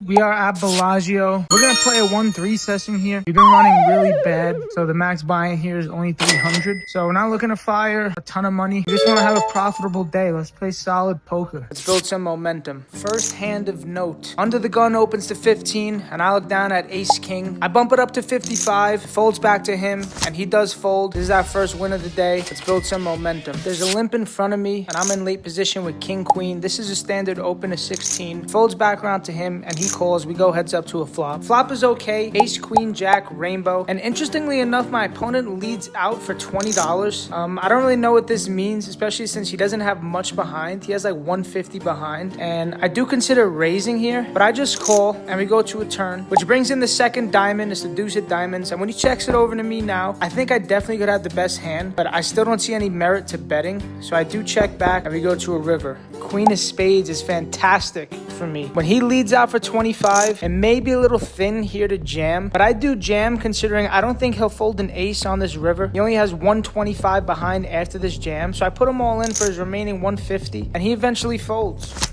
We are at Bellagio. We're going to play a 1-3 session here. We've been running really bad, so the max buy-in here is only 300. So we're not looking to fire a ton of money. We just want to have a profitable day. Let's play solid poker. Let's build some momentum. First hand of note. Under the gun opens to 15, and I look down at ace-king. I bump it up to 55, folds back to him, and he does fold. This is our first win of the day. Let's build some momentum. There's a limp in front of me, and I'm in late position with king-queen. This is a standard open to 16. Folds back around to him, and he calls. We go heads up to a flop. Flop is okay. Ace, queen, jack, rainbow. And interestingly enough, my opponent leads out for $20. I don't really know what this means, especially since he doesn't have much behind. He has like 150 behind. And I do consider raising here, but I just call and we go to a turn, which brings in the second diamond. It's the deuce of diamonds. And when he checks it over to me now, I think I definitely could have the best hand, but I still don't see any merit to betting. So I do check back and we go to a river. Queen of spades is fantastic for me. When he leads out for 25, it may be a little thin here to jam, but I do jam considering I don't think he'll fold an ace on this river. He only has 125 behind after this jam, so I put him all in for his remaining 150, and he eventually folds.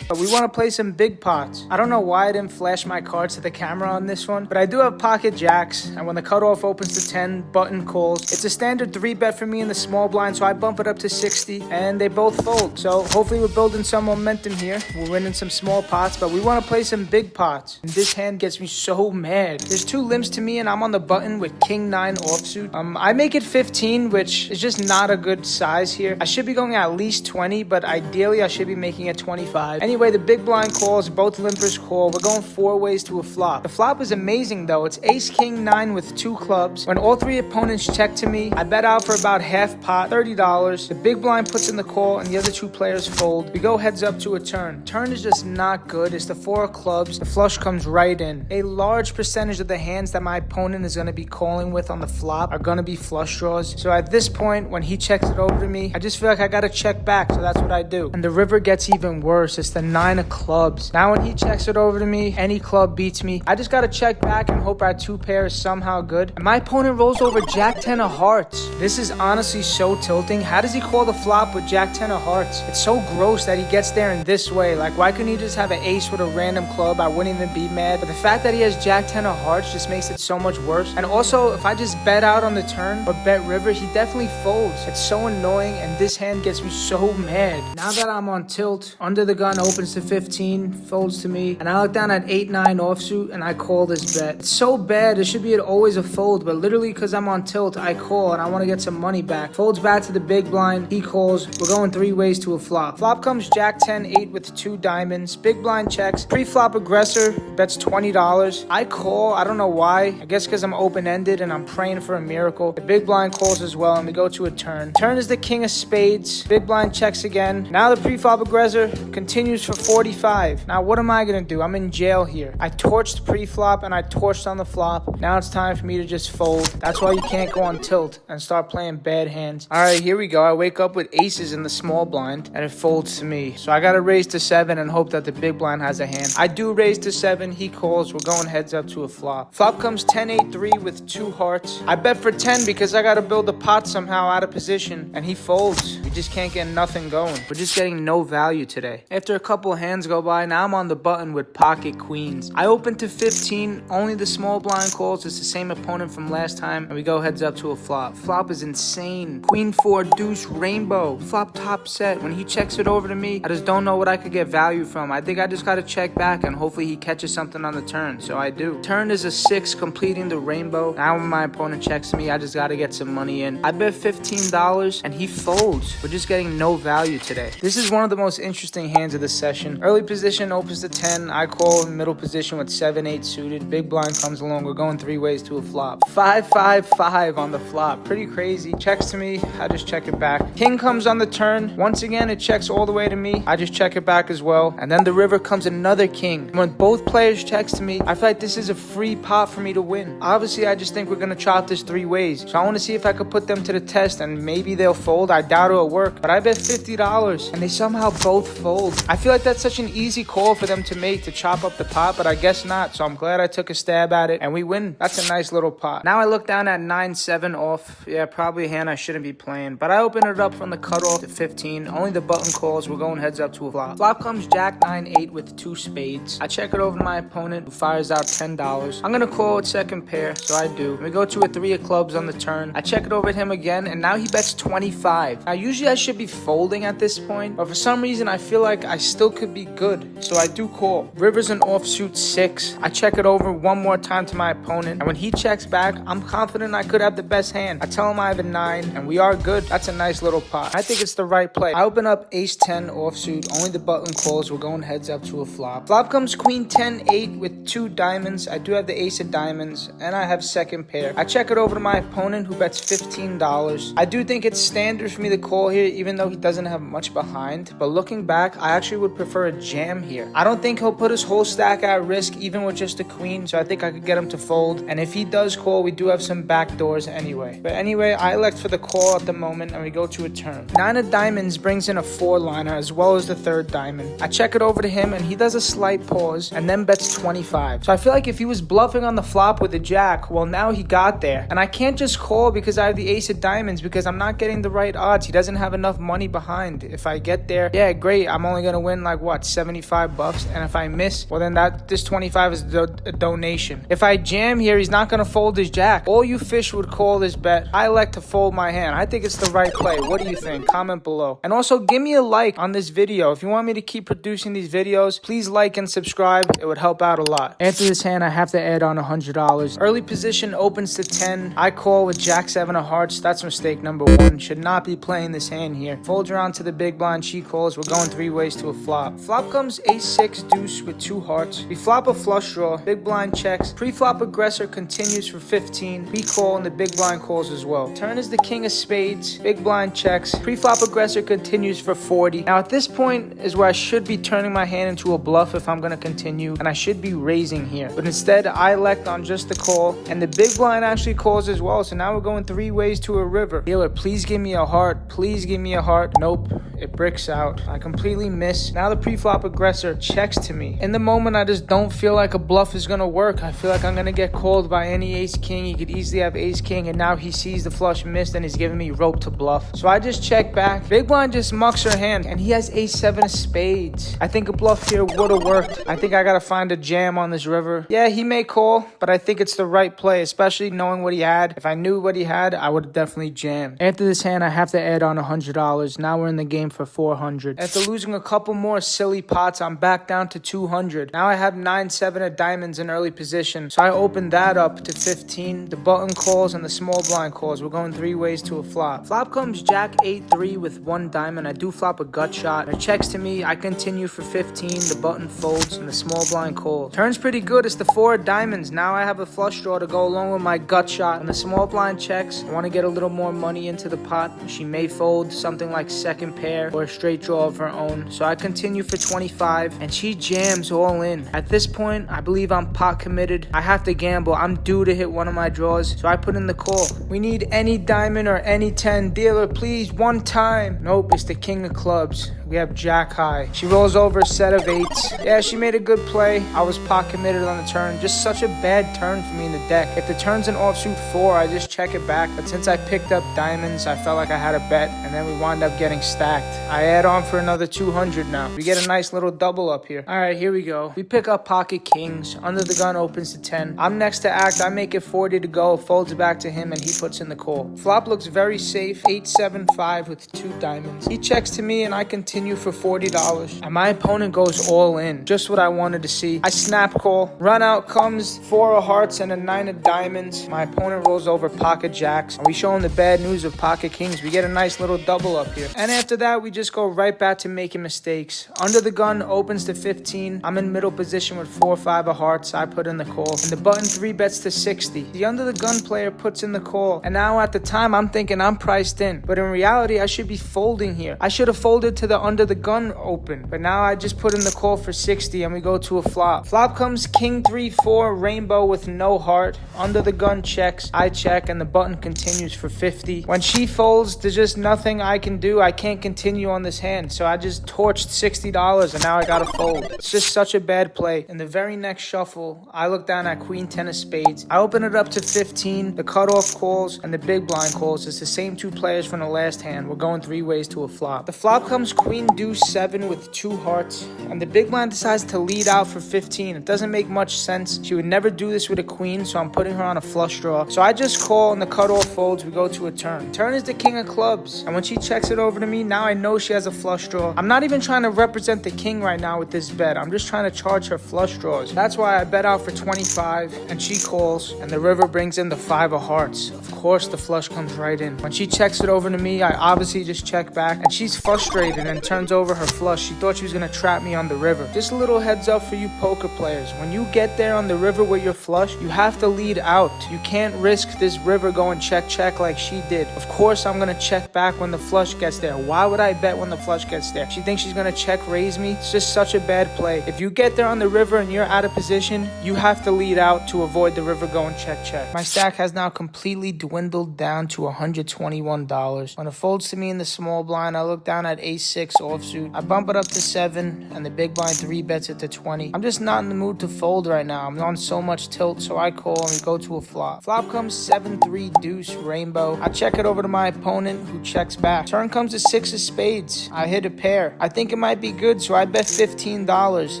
But we want to play some big pots. I don't know why I didn't flash my cards to the camera on this one, but I do have pocket jacks, and when the cutoff opens to 10, button calls. It's a standard 3-bet for me in the small blind, so I bump it up to 60, and they both fold. So hopefully we're building some momentum here. We're winning some small pots, but we want to play some big pots. And this hand gets me so mad. There's 2 limps to me, and I'm on the button with king-9 offsuit. I make it 15, which is just not a good size here. I should be going at least 20, but ideally I should be making it 25. Anyway, the big blind calls, both limpers call. We're going 4 ways to a flop. The flop is amazing though. It's ace king 9 with 2 clubs. When all 3 opponents check to me, I bet out for about half pot, $30. The big blind puts in the call and the other 2 players fold. We go heads up to a turn. Turn is just not good. It's the 4 of clubs. The flush comes right in. A large percentage of the hands that my opponent is going to be calling with on the flop are going to be flush draws. So at this point, when he checks it over to me, I just feel like I got to check back. So that's what I do. And the river gets even worse. It's the 9 of clubs. Now when he checks it over to me, any club beats me. I just gotta check back and hope our 2 pair is somehow good. And my opponent rolls over jack 10 of hearts. This is honestly so tilting. How does he call the flop with jack 10 of hearts? It's so gross that he gets there in this way. Like, why couldn't he just have an ace with a random club? I wouldn't even be mad. But the fact that he has jack 10 of hearts just makes it so much worse. And also, if I just bet out on the turn or bet river, he definitely folds. It's so annoying, and this hand gets me so mad. Now that I'm on tilt, under the gun opens to 15, folds to me, and I look down at 8-9 offsuit and I call this bet. It's so bad. It should be always a fold, but literally because I'm on tilt, I call and I want to get some money back. Folds back to the big blind. He calls. We're going 3 ways to a flop. Flop comes jack 10-8 with 2 diamonds. Big blind checks. Pre-flop aggressor bets $20. I call. I don't know why. I guess because I'm open-ended and I'm praying for a miracle. The big blind calls as well, and we go to a turn. Turn is the king of spades. Big blind checks again. Now the pre-flop aggressor continues for 45. Now what am I gonna do? I'm in jail here. I torched pre-flop and I torched on the flop. Now it's time for me to just fold. That's why you can't go on tilt and start playing bad hands. Alright, here we go. I wake up with aces in the small blind and it folds to me. So I gotta raise to 7 and hope that the big blind has a hand. I do raise to 7. He calls. We're going heads up to a flop. Flop comes 10-8-3 with 2 hearts. I bet for 10 because I gotta build a pot somehow out of position, and he folds. We just can't get nothing going. We're just getting no value today. After a couple hands go by, now I'm on the button with pocket queens. I open to 15, only the small blind calls. It's the same opponent from last time, and we go heads up to a flop. Flop is insane. Queen 4, deuce, rainbow. Flop top set. When he checks it over to me, I just don't know what I could get value from. I think I just gotta check back and hopefully he catches something on the turn, so I do. Turn is a 6, completing the rainbow. Now when my opponent checks me, I just gotta get some money in. I bet $15, and he folds. We're just getting no value today. This is one of the most interesting hands of the session. Early position opens to 10. I call in middle position with 7-8 suited. Big blind comes along. We're going 3 ways to a flop. 5-5-5 on the flop. Pretty crazy. Checks to me. I just check it back. King comes on the turn. Once again, it checks all the way to me. I just check it back as well. And then the river comes another king. When both players checks to me, I feel like this is a free pot for me to win. Obviously, I just think we're going to chop this 3 ways. So I want to see if I could put them to the test and maybe they'll fold. I doubt it'll work. But I bet $50 and they somehow both fold. I feel feel like that's such an easy call for them to make, to chop up the pot, but I guess not. So I'm glad I took a stab at it and we win. That's a nice little pot. Now I look down at 9-7 off. Yeah, probably a hand I shouldn't be playing, but I open it up from the cutoff to 15. Only the button calls. We're going heads up to a flop. Flop comes Jack 9-8 with 2 spades. I check it over to my opponent, who fires out $10. I'm gonna call with second pair, so I do. We go to a 3 of clubs on the turn. I check it over at him again, and now he bets 25. Now usually I should be folding at this point, but for some reason I feel like I still could be good, so I do call. River's an offsuit 6. I check it over one more time to my opponent, and when he checks back, I'm confident I could have the best hand. I tell him I have a 9, and we are good. That's a nice little pot. I think it's the right play. I open up ace-10 offsuit. Only the button calls. We're going heads up to a flop. Flop comes queen 10-8 with 2 diamonds. I do have the ace of diamonds, and I have second pair. I check it over to my opponent, who bets $15. I do think it's standard for me to call here, even though he doesn't have much behind. But looking back, I actually would prefer a jam here. I don't think he'll put his whole stack at risk, even with just a queen, so I think I could get him to fold. And if he does call, we do have some back doors anyway. But anyway, I elect for the call at the moment, and we go to a turn. 9 of diamonds brings in a 4-liner, as well as the 3rd diamond. I check it over to him, and he does a slight pause, and then bets 25. So I feel like if he was bluffing on the flop with a jack, well, now he got there. And I can't just call because I have the ace of diamonds, because I'm not getting the right odds. He doesn't have enough money behind. If I get there, yeah, great. I'm only gonna win like what, $75? And if I miss, well, then this 25 is a donation. If I jam here, he's not gonna fold his jack. All you fish would call this bet. I like to fold my hand. I think it's the right play. What do you think? Comment below. And also give me a like on this video. If you want me to keep producing these videos, please like and subscribe. It would help out a lot. After this hand, I have to add on $100. Early position opens to 10. I call with Jack 7 of hearts. That's mistake number 1. Should not be playing this hand here. Folds around to the big blind. She calls. We're going 3 ways to a flop. Flop comes ace-6 deuce with 2 hearts. We flop a flush draw. Big blind checks. Pre-flop aggressor continues for 15. We call, and the big blind calls as well. Turn is the king of spades. Big blind checks. Pre-flop aggressor continues for 40. Now at this point is where I should be turning my hand into a bluff if I'm going to continue, and I should be raising here. But instead, I elect on just the call, and the big blind actually calls as well. So now we're going 3 ways to a river. Dealer, please give me a heart. Please give me a heart. Nope. It bricks out. I completely miss. Now the pre-flop aggressor checks to me. In the moment, I just don't feel like a bluff is going to work. I feel like I'm going to get called by any ace-king. He could easily have ace-king, and now he sees the flush missed and he's giving me rope to bluff. So I just check back. Big blind just mucks her hand, and he has ace-7 of spades. I think a bluff here would have worked. I think I got to find a jam on this river. Yeah, he may call, but I think it's the right play, especially knowing what he had. If I knew what he had, I would have definitely jammed. After this hand, I have to add on $100. Now we're in the game for $400. After losing a couple more silly pots, I'm back down to $200. Now I have 9-7 of diamonds in early position, so I open that up to 15. The button calls and the small blind calls. We're going 3 ways to a flop. Flop comes Jack 8-3 with 1 diamond. I do flop a gut shot. It checks to me. I continue for 15. The button folds and the small blind calls. Turns pretty good. It's the 4 of diamonds. Now I have a flush draw to go along with my gut shot. And the small blind checks. I want to get a little more money into the pot. She may fold something like second pair or a straight draw of her own. So I continue for 25, and she jams all in. At this point, I believe I'm pot committed. I have to gamble. I'm due to hit one of my draws, so I put in the call. We need any diamond or any 10. Dealer, please, 1 time. Nope, it's the king of clubs. We have jack high. She rolls over a set of 8s. Yeah, she made a good play. I was pot committed on the turn. Just such a bad turn for me in the deck. If the turn's an offsuit 4, I just check it back. But since I picked up diamonds, I felt like I had a bet, and then we wound up getting stacked. I add on for another 200 now. We get a nice little double up here. All right, here we go. We pick up pocket kings. Under the gun opens to 10. I'm next to act. I make it 40 to go. Folds it back to him, and he puts in the call. Flop looks very safe. 8-7-5 with 2 diamonds. He checks to me, and I continue for $40. And my opponent goes all in. Just what I wanted to see. I snap call. Run out comes 4 of hearts and a 9 of diamonds. My opponent rolls over pocket jacks. And we show him the bad news of pocket kings. We get a nice little double up here. And after that, we just go right back to making mistakes. Under the gun opens to 15. I'm in middle position with 4 or 5 of hearts. I put in the call. And the button 3 bets to 60. The under the gun player puts in the call. And now at the time, I'm thinking I'm priced in. But in reality, I should be folding here. I should have folded to the under the gun open. But now I just put in the call for 60 and we go to a flop. Flop comes king 3-4 rainbow with no heart. Under the gun checks. I check and the button continues for 50. When she folds, there's just nothing I can do. I can't continue on this hand. So I just torched $60 and now I gotta fold. It's just such a bad play. In the very next shuffle, I look down at queen 10 of spades. I open it up to 15. The cutoff calls and the big blind calls. It's the same two players from the last hand. We're going three ways to a flop. The flop comes queen deuce 7 with 2 hearts, and the big blind decides to lead out for 15. It doesn't make much sense. She would never do this with a queen, so I'm putting her on a flush draw. So I just call and the cutoff folds. We go to a turn. Turn is the king of clubs, and when she checks it over to me, now I know she has a flush draw. I'm not even trying to represent the king right now with this bet. I'm just trying to charge her flush draws. That's why I bet out for 25, and she calls, and the river brings in the 5 of hearts. Of course, the flush comes right in. When she checks it over to me, I obviously just check back, and she's frustrated and turns over her flush. She thought she was gonna trap me on the river. Just a little heads up for you poker players. When you get there on the river with your flush, you have to lead out. You can't risk this river going check like she did. Of course, I'm gonna check back when the flush gets there. Why would I bet when the flush gets there? She thinks she's gonna check raise me. It's just such a bad play. If you get there on the river and you're out of position, you have to lead out to avoid the river going check. My stack has now completely dwindled down to $121. When it folds to me in the small blind, I look down at ace-6 offsuit. I bump it up to 7, and the big blind 3 bets it to 20. I'm just not in the mood to fold right now. I'm on so much tilt, so I call and we go to a flop. Flop comes 7-3 deuce rainbow. I check it over to my opponent, who checks back. Turn comes a 6 of spades. I hit a pair. I think it might be good, so I bet $15,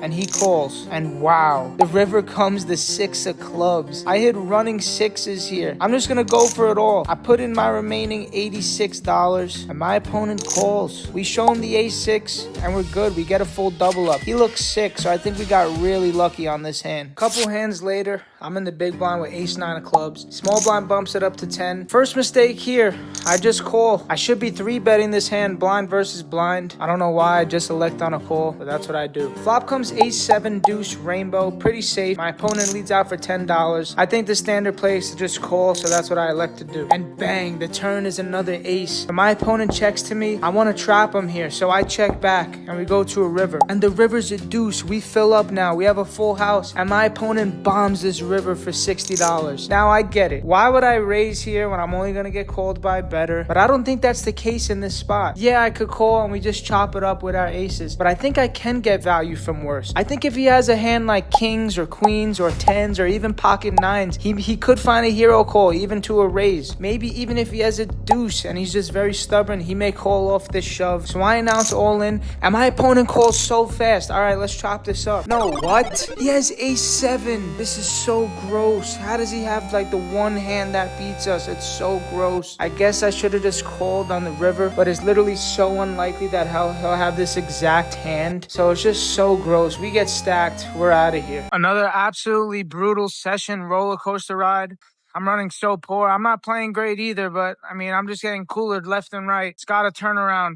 and he calls. And wow, the river comes the 6 of clubs. I hit running 6s here. I'm just gonna go for it all. I put in my remaining $86, and my opponent calls. We show him the ace-6, and we're good. We get a full double up. He looks sick, so I think we got really lucky on this hand. Couple hands later, I'm in the big blind with ace-9 of clubs. Small blind bumps it up to 10. First mistake here. I just call. I should be 3-betting this hand, blind versus blind. I don't know why I just elect on a call, but that's what I do. Flop comes ace-7 deuce rainbow. Pretty safe. My opponent leads out for $10. I think the standard play is to just call, so that's what I elect to do. And bang, the turn is another ace. When my opponent checks to me, I want to trap him here, so I check back, and we go to a river. And the river's a deuce. We fill up now. We have a full house, and my opponent bombs this river for $60. Now I get it. Why would I raise here when I'm only going to get called by better? But I don't think that's the case in this spot. Yeah, I could call and we just chop it up with our aces, but I think I can get value from worse. I think if he has a hand like kings or queens or 10s or even pocket 9s, he could find a hero call even to a raise. Maybe even if he has a deuce and he's just very stubborn, he may call off this shove. So I announce all in, and my opponent calls so fast. All right, let's chop this up. No, what? He has ace-7. This is so gross. How does he have like the one hand that beats us? It's so gross. I guess I should have just called on the river, but it's literally so unlikely that he'll have this exact hand. So it's just so gross. We get stacked. We're out of here. Another absolutely brutal session roller coaster ride. I'm running so poor. I'm not playing great either, but I mean, I'm just getting coolered left and right. It's got to turn around.